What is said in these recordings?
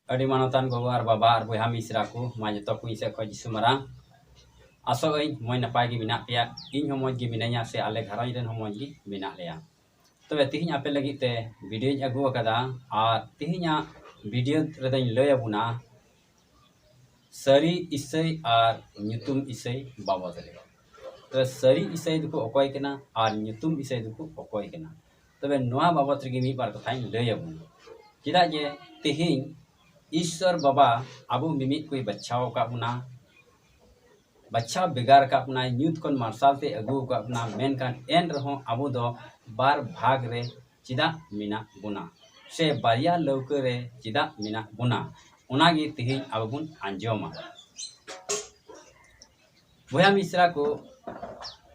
अड़ी मानतान गो और बाबा और बहा मिश्रा को मा जो को इसे खो जिसु मारांग आसो मैं नपाय गे बिना पे इन हम मौज गे बिना से आले घरज रेन हम मौज गे बिना लेया तबे तिहिं आपे लगी ते वीडियो अगू अकदा और तिहिं वीडियो रेदन लय अबुना सरी इसई और ᱧᱩᱛᱩᱢ इसई बाबद रे तो सरी इसई दुको अकोय केना और ᱧᱩᱛᱩᱢ इसई दुको अकोय केना तबे नोआ बाबद रे मी बार कथाई लय अबुन चिदा जे तिहिं ईश्वर बाबा आबू मिमित कोई बच्चाओ का बुना बच्चा बेगार का अपना ᱧᱩᱛ कन मार्शल ते अगू का अपना मेन कान एन रहो आबू दो बार भाग रे चिदा मिना बुना से बारिया लौके रे चिदा मिना बुना उनागी तिहिं आबुन आंजोमा बया मिश्रा को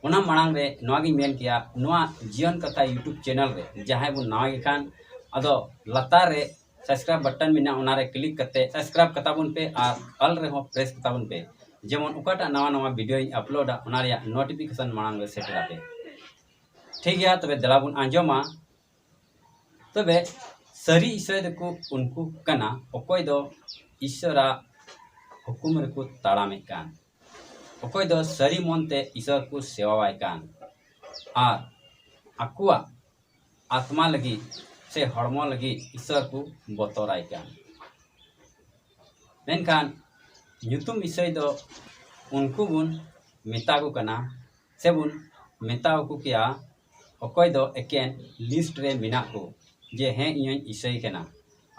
उना मांग रे नोआगी मेन किया नोआ जीवन कथा यूट्यूब चैनल रे जहां बुन नागे खान अदो लतार रे सब्सक्राइब बटन मिना उना रे क्लिक करते सब्सक्राइब कताबुन पे और अल रे हो प्रेस कताबुन पे जेमन उकाटा नवा नवा वीडियो अपलोड उना रे नोटिफिकेशन मांग रे सेटरा पे ठीक गया तबे दलाबुन आंजोमा तबे सरी ईश्वर को उनको कना अकोय दो ईश्वरा हुकुम रेको ताड़ामे कान अकोय दो सरी मनते ईश्वर को सेवावाय कान और आकुआ आत्मा लगी से हड़मो लगी ईश्वर को बतोराय कान मेनखान ᱧᱩᱛᱩᱢ ईश्वर दो उनको बुन मेता को कना से बुन मेता को किया अकोय दो एकेन लिस्ट रे मिना को जे हैं इन ईश्वर केना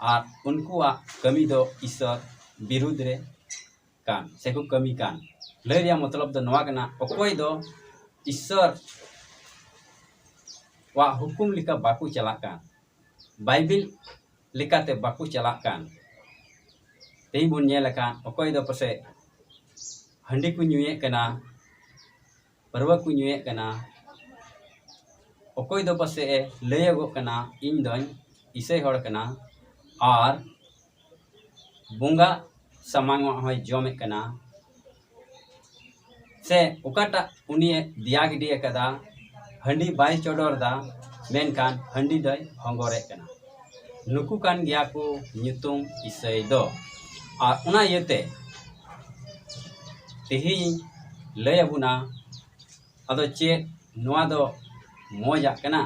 और उनको कमी दो ईश्वर विरुद्ध रे कान से को कमी कान लरिया मतलब दो नवा कना अकोय दो ईश्वर वा हुकुम लिका बाकू चला कान बाइबिल लिकाते बाकू चला कान तेई बुन नेल कान अकोय दो पसे हंडी को न्यूए कना परवा को न्यूए कना अकोय दो पसे लयगो कना इन दोन इसे हड़ कना और बुंगा सामांग होय जमे कना से उकाटा उनिए दिया गिडिया कदा हंडी बाई चोडोर दा मेनखान हंडी दय हंगोरे कना नुकु कान गया को ᱧᱩᱛᱩᱢ इसई दो और उना येते तिहिं लय अबुना अदो चे नोआ दो मोजा कना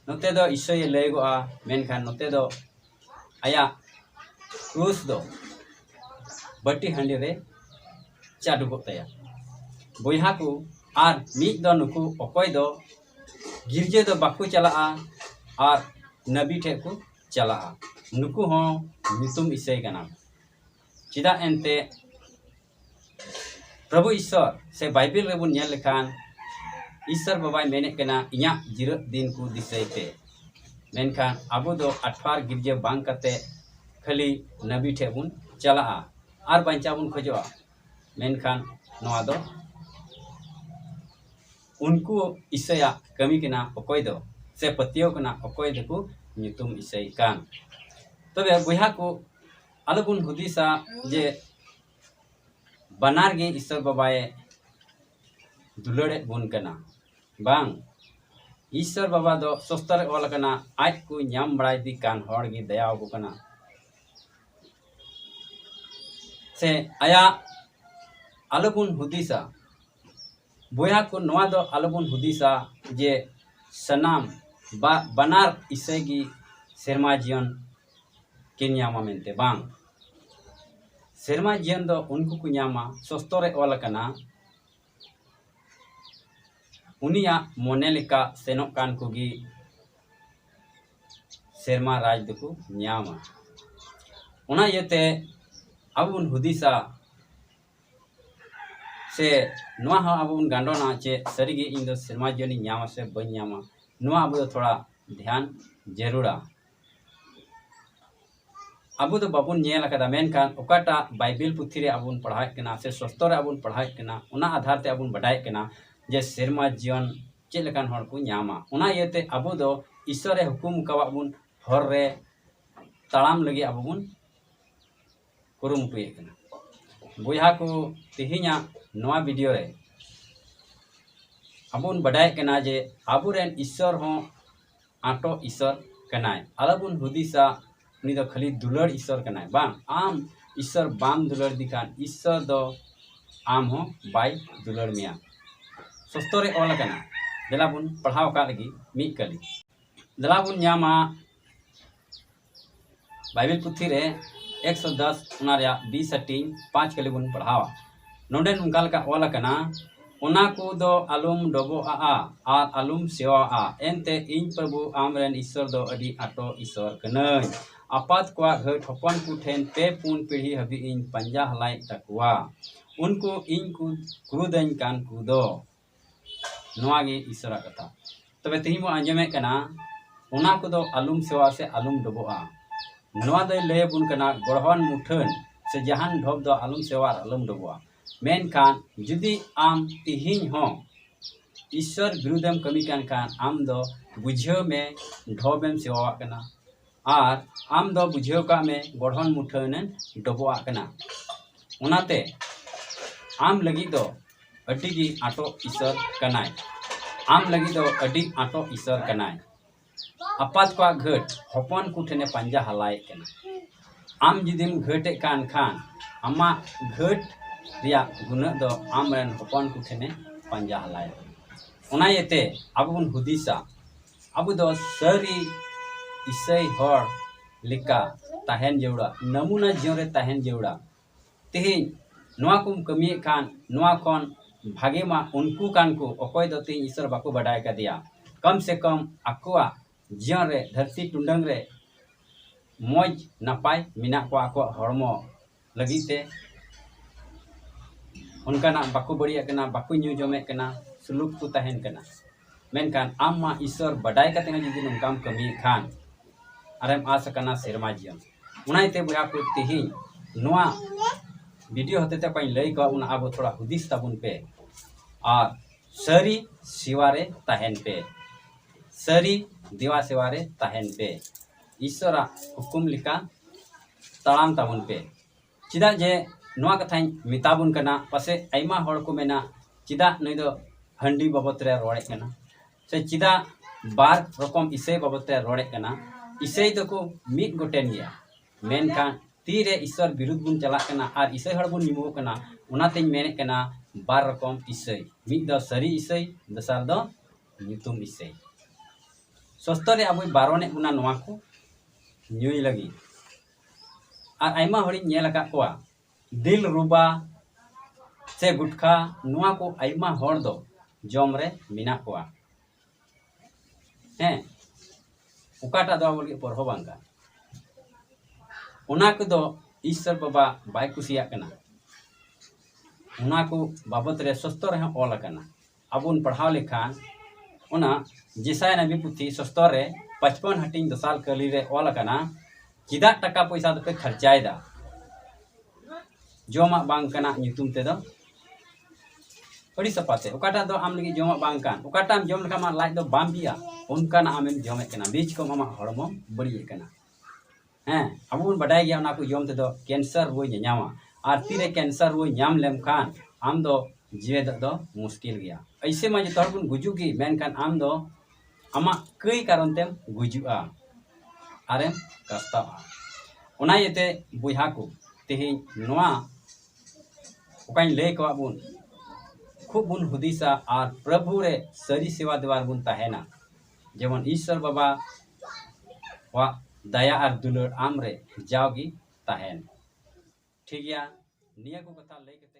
नोते दो ईश्वर लय गोआ मेनखान नोते दो आया क्रूस दो बटी हंडी रे चाडू को तया बोहा को और मीत दो नुकु अकोय दो गिरजे दो बाकू चला और नबी ठे को चला नुकु हो ᱧᱩᱛᱩᱢ ईश्वर कना चिदा एनते प्रभु ईश्वर से बाइबिल रे बुन नेल लेखान ईश्वर बाबाई मेने कना इया जिरत दिन को दिसई पे मेनखान आबो दो अठार गिरजे बांग कते खाली नबी ठे बुन चला और बंचा बुन खोजवा मेनखान नोआ दो उनको ईश्वया कमी कना अकोय दो से पतियो कना अकोय दको ᱧᱩᱛᱩᱢ ईश्वर कान तबे बुहा को अलगुन हुदिसा जे बनार गे ईश्वर बाबाए दुलड़े बुन कना बांग ईश्वर बाबा दो सस्तर ओल कना आज को ᱧᱟᱢ बड़ाई दी कान हड़ गे दया को कना से आया अलगुन हुदिसा बुहा को नोआ दो अलगुन हुदिसा जे सनाम बनार ईश्वर गी सेरमा जीवन के ᱧᱟᱢᱟ मेनते बांग सेरमा जीवन दो उनको को ᱧᱟᱢᱟ सस्तरे ओल कना उनिया मोने लेका सेनोक कान कोगी सेरमा राज दको ᱧामा उना येते अबुन हुदिसा से नोआ हा अबुन गांडोना चे सरीगे इन दो सेरमा जीवन ᱧामा से बन ᱧामा नोआ अब थोड़ा ध्यान जरूरा अब तो बाबुन नेल कदा मेनखान ओकाटा बाइबिल पुथी रे अबुन पढ़ाई कना से सस्तर अबुन पढ़ाई कना उना आधार ते अबुन बढ़ाई कना जे सेरमा जीवन चेक लेकान हर को ᱧामा उना येते अब दो ईश्वर रे हुकुम कवा बुन हर रे ताड़ाम लगी अब बुन कुरुमुटुए कना बुहा को तिहिया नवा वीडियो रे अबुन बढ़ाई कना जे अबुरेन ईश्वर हो आटो ईश्वर कनाय अलबुन हुदिसा उनी दो खाली दुलड़ ईश्वर कनाय बांग आम ईश्वर बाम दुलड़ दिखान ईश्वर दो आम हो बाय दुलड़ मिया सस्तरे ऑल कना देला बुन पढ़ाव का लगी मी कली देला बुन न्यामा बाइबल पुथी रे 110 उना रे 20 हटिंग 5 कली बुन पढ़ावा नोडे नुंकाल का ऑल कना उना को दो आलुम डबो आ आर आलुम सेवा आ एनते इन प्रभु आमरेन ईश्वर दो अडी आटो ईश्वर कनय आपात को घर ठपन को ठेन पे पुन पीढ़ी हबी इन पंजा हलाई तकवा उनको इन को क्रुदन कान कुदो नोआगे ईश्वर कथा तबे तिहिमो आंजमे कना उना को दो आलुम सेवा से आलुम डबो आ नोआ दो ले बुन कना गढ़वन मुठन से जहान ढोब दो आलुम सेवा आलुम डबो आ मेनखान जुदी आम तिहिन हो ईश्वर विरुद्धम कमी कान आम दो बुझेव में ढोबेम सेवा कना आर आम दो बुझेव का में गढ़न मुठन डबोआ कना उनाते आम लगी दो अड्डी गी आटो ईश्वर कनाय आम लगी दो अड्डी आटो ईश्वर कनाय आपात को घट हपन कुठने पंजा हलाय कना आम जुदीम घटे कान खान आमा घट रिया गुना दो आमरेन हपन कुठने पंजा हलाय उना येते अब बुन हुदिसा अब दो सरी ईसई हर लिका ताहेन जेवड़ा नमूना जीवन रे ताहेन जेवड़ा तिहिन नोआ कुम कमी कान नोआ कोन भागे मा उनको कान को अकोय दो तिहिन ईश्वर बाको बडाय का दिया कम से कम आकुआ जीवन रे धरती टुंडंग रे मौज नपाय मिना को आको हरमो लगीते उनका ना बाको बड़िया कना बाको न्यू जमे कना सुलूक को ताहेन कना मेनकान आम मा ईश्वर बडाय का तेना जुदी नंकाम कमी खान आरेम आस कना सेरमा जियम उनाइते बुया को तिहिन नोआ वीडियो होते ते पाइन लई का उना आबो थोड़ा हुदिस ताबुन पे और सरी शिवारे ताहेन पे सरी दिवा शिवारे ताहेन पे ईश्वरा हुकुम लिका तड़ाम ताबुन पे चिदा जे नोआ कथाई मिताबुन कना पासे आइमा हड़ को मेना चिदा नई दो हंडी बाबत रे रोड़े कना से चिदा बार रकम इसे बाबत रे रोड़े कना इसे तो को मिट गोटेन गया मेनखान तीरे ईश्वर विरुद्ध बुन चला कना और इसे हड़ बुन निमो कना उनातेñ मेने कना बार रकम इसे मिट दो सरी इसे दसार दो नितुम इसे सस्तरे अब बारोने बुना नोआ को न्यूई लगी और आइमा हड़ी नेल का कोआ दिल रुबा से गुटखा नुआ को आइमा हड़ दो जम रे मिना कोआ हैं उकाटा दो बोल के परहो बांगा उना को दो ईश्वर बाबा बाय कुसिया कना उना को बाबत रे सस्तर है ऑल कना अबुन पढ़ाव लेखान उना जिसाय नबी पुथी सस्तर रे 55 हटिंग दसाल कली रे ऑल कना चिदा टका पैसा दो पे खर्चाय दा जोमा बांग कना नितुम ते दो अड़ी सपाते उकाटा दो आम लगी जोमा बांग कान उकाटा जम लखा मा लाज दो बाम बिया उनका ना आमेम जमे कना बीच को मामा हड़मो बड़ी कना हैं अब उन बडाय गया उना को जम ते दो कैंसर वो न्यामा आर तीरे कैंसर वो न्याम लेम खान आम दो जीवे दो मुश्किल गया ऐसे मा जतो बुन गुजुगी मेन खान आम दो आमा कई कारण तेम गुजुआ आरेम कस्ता उना येते बुहा को तिहिन नोआ उकाइन ले को बुन खूब बुन हुदिसा और प्रभु रे सरी सेवा द्वार बुन ताहेना जेमन ईश्वर बाबा वा दया और दुलर आम रे जाओगी ताहेन ठीक या निया को कथा ले कते